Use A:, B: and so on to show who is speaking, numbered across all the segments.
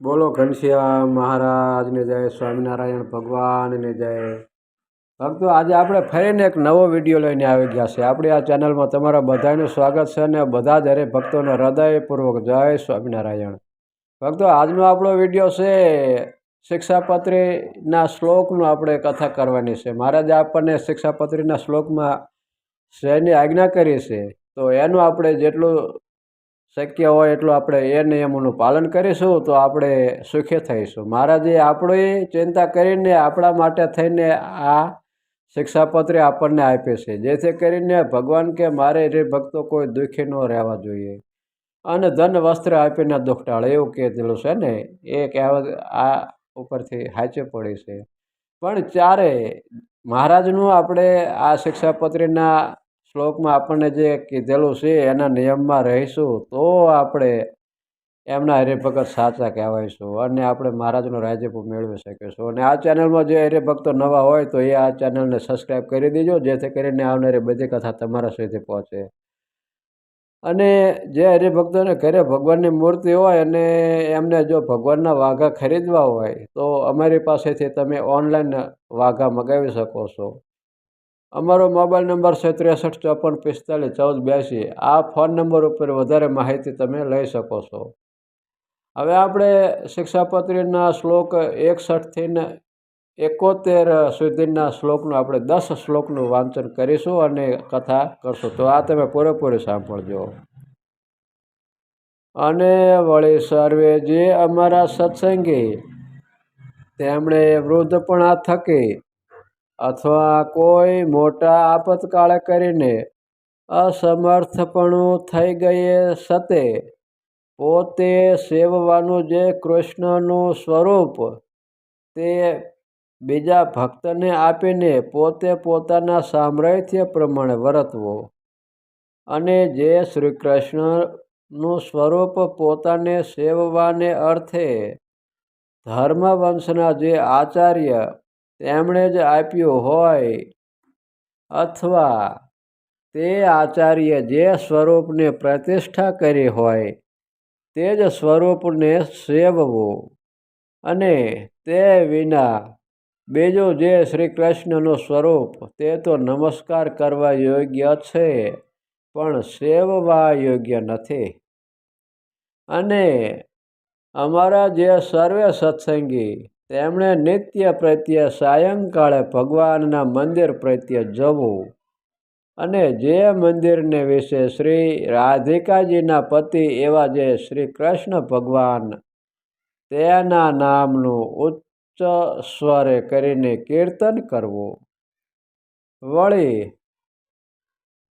A: બોલો ઘનશ્યામ મહારાજને જય, સ્વામિનારાયણ ભગવાનને જય. ભક્તો, આજે આપણે ફરીને એક નવો વિડીયો લઈને આવી ગયા છે. આપણી આ ચેનલમાં તમારા બધાનું સ્વાગત છે અને બધા જ હરે ભક્તોને હૃદયપૂર્વક જય સ્વામિનારાયણ. ભક્તો, આજનો આપણો વિડીયો છે શિક્ષાપત્રીના શ્લોકનું આપણે કથા કરવાની છે. મહારાજે આપણને શિક્ષાપત્રીના શ્લોકમાં શેની આજ્ઞા કરી છે, તો એનું આપણે જેટલું શક્ય હોય એટલું આપણે એ નિયમોનું પાલન કરીશું તો આપણે સુખી થઈશું. મહારાજે આપણી ચિંતા કરીને આપણા માટે થઈને આ શિક્ષાપત્રી આપણને આપી છે, જેથી કરીને ભગવાન કે મારે રે ભક્તો કોઈ દુઃખી ન રહેવા જોઈએ અને ધન વસ્ત્ર આપીને દુઃખ ટાળે, એવું કહેલું છે ને. એ કહેવત આ ઉપરથી સાચી પડી છે. પણ ત્યારે મહારાજનું આપણે આ શિક્ષાપત્રીના શ્લોકમાં આપણને જે કીધેલું છે એના નિયમમાં રહીશું તો આપણે એમના હરિભગત સાચા કહેવાયશું અને આપણે મહારાજનું રાજ્ય મેળવી શકીશું. અને આ ચેનલમાં જે હરિભક્તો નવા હોય તો એ આ ચેનલને સબસ્ક્રાઈબ કરી દેજો, જેથી કરીને આવનારી બધી કથા તમારા સુધી પહોંચે. અને જે હરિભક્તોને ઘરે ભગવાનની મૂર્તિ હોય અને એમને જો ભગવાનના વાઘા ખરીદવા હોય તો અમારી પાસેથી તમે ઓનલાઈન વાઘા મગાવી શકો છો. અમારો મોબાઈલ નંબર છે 63 54 45 14 82. આ ફોન નંબર ઉપર વધારે માહિતી તમે લઈ શકો છો. હવે આપણે શિક્ષાપત્રીના શ્લોક 61 થી 71 સુધીના શ્લોકનું આપણે 10 શ્લોકનું વાંચન કરીશું અને કથા કરશું. તો આ તમે પૂરેપૂરી સાંભળજો. અને વળી સર્વે જે અમારા સત્સંગી તેમણે વૃદ્ધપણા થકી અથવા કોઈ મોટા આપતકાળે કરીને અસમર્થપણું થઈ ગયે સતે પોતે સેવવાનું જે કૃષ્ણનું સ્વરૂપ તે બીજા ભક્તને આપીને પોતે પોતાના સામર્થ્ય પ્રમાણે વર્તવો. અને જે શ્રી કૃષ્ણનું સ્વરૂપ પોતાને સેવવાને અર્થે ધર્મવંશના જે આચાર્ય તેમણે જ આપ્યું હોય અથવા તે આચાર્ય જે સ્વરૂપને પ્રતિષ્ઠા કરી હોય તે જ સ્વરૂપને સેવવું. અને તે વિના બીજું જે શ્રી કૃષ્ણનું સ્વરૂપ તે તો નમસ્કાર કરવા યોગ્ય છે પણ સેવવા યોગ્ય નથી. અને અમારા જે સર્વે સત્સંગી તેમણે નિત્ય પ્રત્યે સાયંકાળે ભગવાનના મંદિર પ્રત્યે જવું. અને જે મંદિરને વિશે શ્રી રાધિકાજીના પતિ એવા જે શ્રી કૃષ્ણ ભગવાન તેના નામનું ઉચ્ચ સ્વરે કરીને કીર્તન કરવું. વળી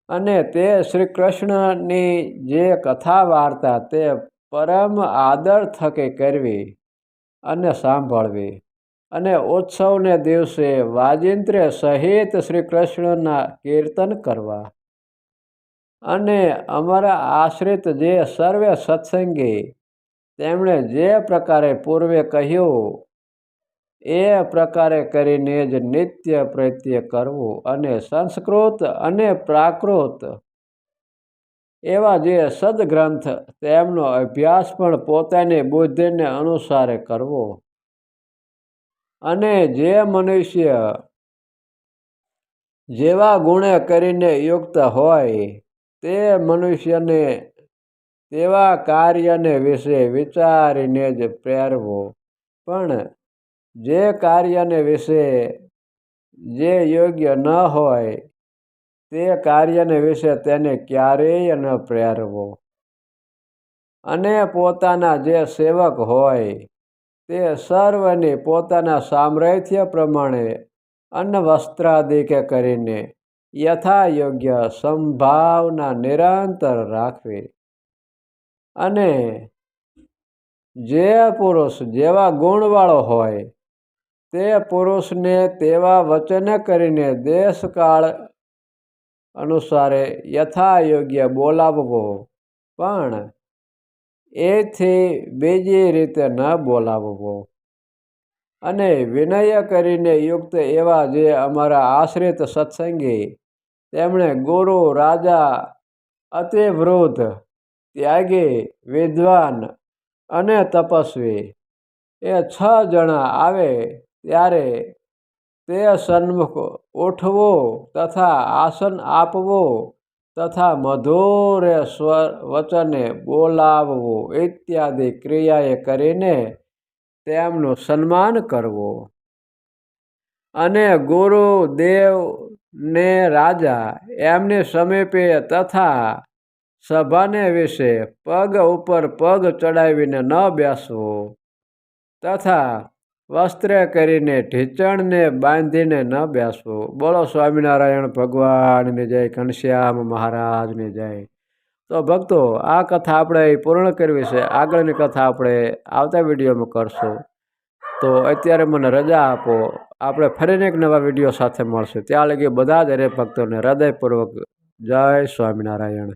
A: અને તે શ્રી કૃષ્ણની જે કથા વાર્તા તે પરમ આદર થકી કરવી અને સાંભળવી. અને ઉત્સવને દિવસે વાજિંત્ર્ય સહિત શ્રી કૃષ્ણના કીર્તન કરવા. અને અમારા આશ્રિત જે સર્વે સત્સંગી તેમણે જે પ્રકારે પૂર્વે કહ્યું એ પ્રકારે કરીને જ નિત્ય પ્રત્યે કરવું. અને સંસ્કૃત અને પ્રાકૃત એવા જે સદગ્રંથ તેમનો અભ્યાસ પણ પોતાની બુદ્ધિને અનુસારે કરવો. અને જે મનુષ્ય જેવા ગુણે કરીને યુક્ત હોય તે મનુષ્યને તેવા કાર્યને વિશે વિચારીને જ પ્રેરવો. પણ જે કાર્યને વિશે જે યોગ્ય ન હોય તે કાર્યને વિશે તેને ક્યારેય ન પ્રેરવો. અને પોતાના જે સેવક હોય તે સર્વની પોતાના સામર્થ્ય પ્રમાણે અન્ન વસ્ત્રાદિકે કરીને યથા યોગ્ય સંભાવના નિરંતર રાખવી. અને જે પુરુષ જેવા ગુણવાળો હોય તે પુરુષને તેવા વચન કરીને દેશકાળ અનુસારે યથા યોગ્ય બોલાવવો. પણ એથી બીજી રીતે ન બોલાવવો. અને વિનય કરીને યુક્ત એવા જે અમારા આશ્રિત સત્સંગી તેમણે ગુરુ, રાજા, અતિવૃદ્ધ, ત્યાગી, વિદ્વાન અને તપસ્વી એ 6 જણા આવે ત્યારે તે સન્મુખ ઉઠવો તથા આસન આપવો તથા મધુર સ્વર વચને બોલાવવું ઇત્યાદિ ક્રિયાએ કરીને તેમનું સન્માન કરવું. અને ગુરુ દેવ ને રાજા એમની સમીપે તથા સભાને વિશે પગ ઉપર પગ ચડાવીને ન બેસવું તથા વસ્ત્ર કરીને ઢીચણને બાંધીને ન બેસવું. બોલો સ્વામિનારાયણ ભગવાનની જય, ઘનશ્યામ મહારાજની જય. તો ભક્તો, આ કથા આપણે પૂર્ણ કરવી છે. આગળની કથા આપણે આવતા વિડીયોમાં કરશું. તો અત્યારે મને રજા આપો. આપણે ફરીને એક નવા વિડીયો સાથે મળશું. ત્યાં લગી બધા જ હરે ભક્તોને હૃદયપૂર્વક જય સ્વામિનારાયણ.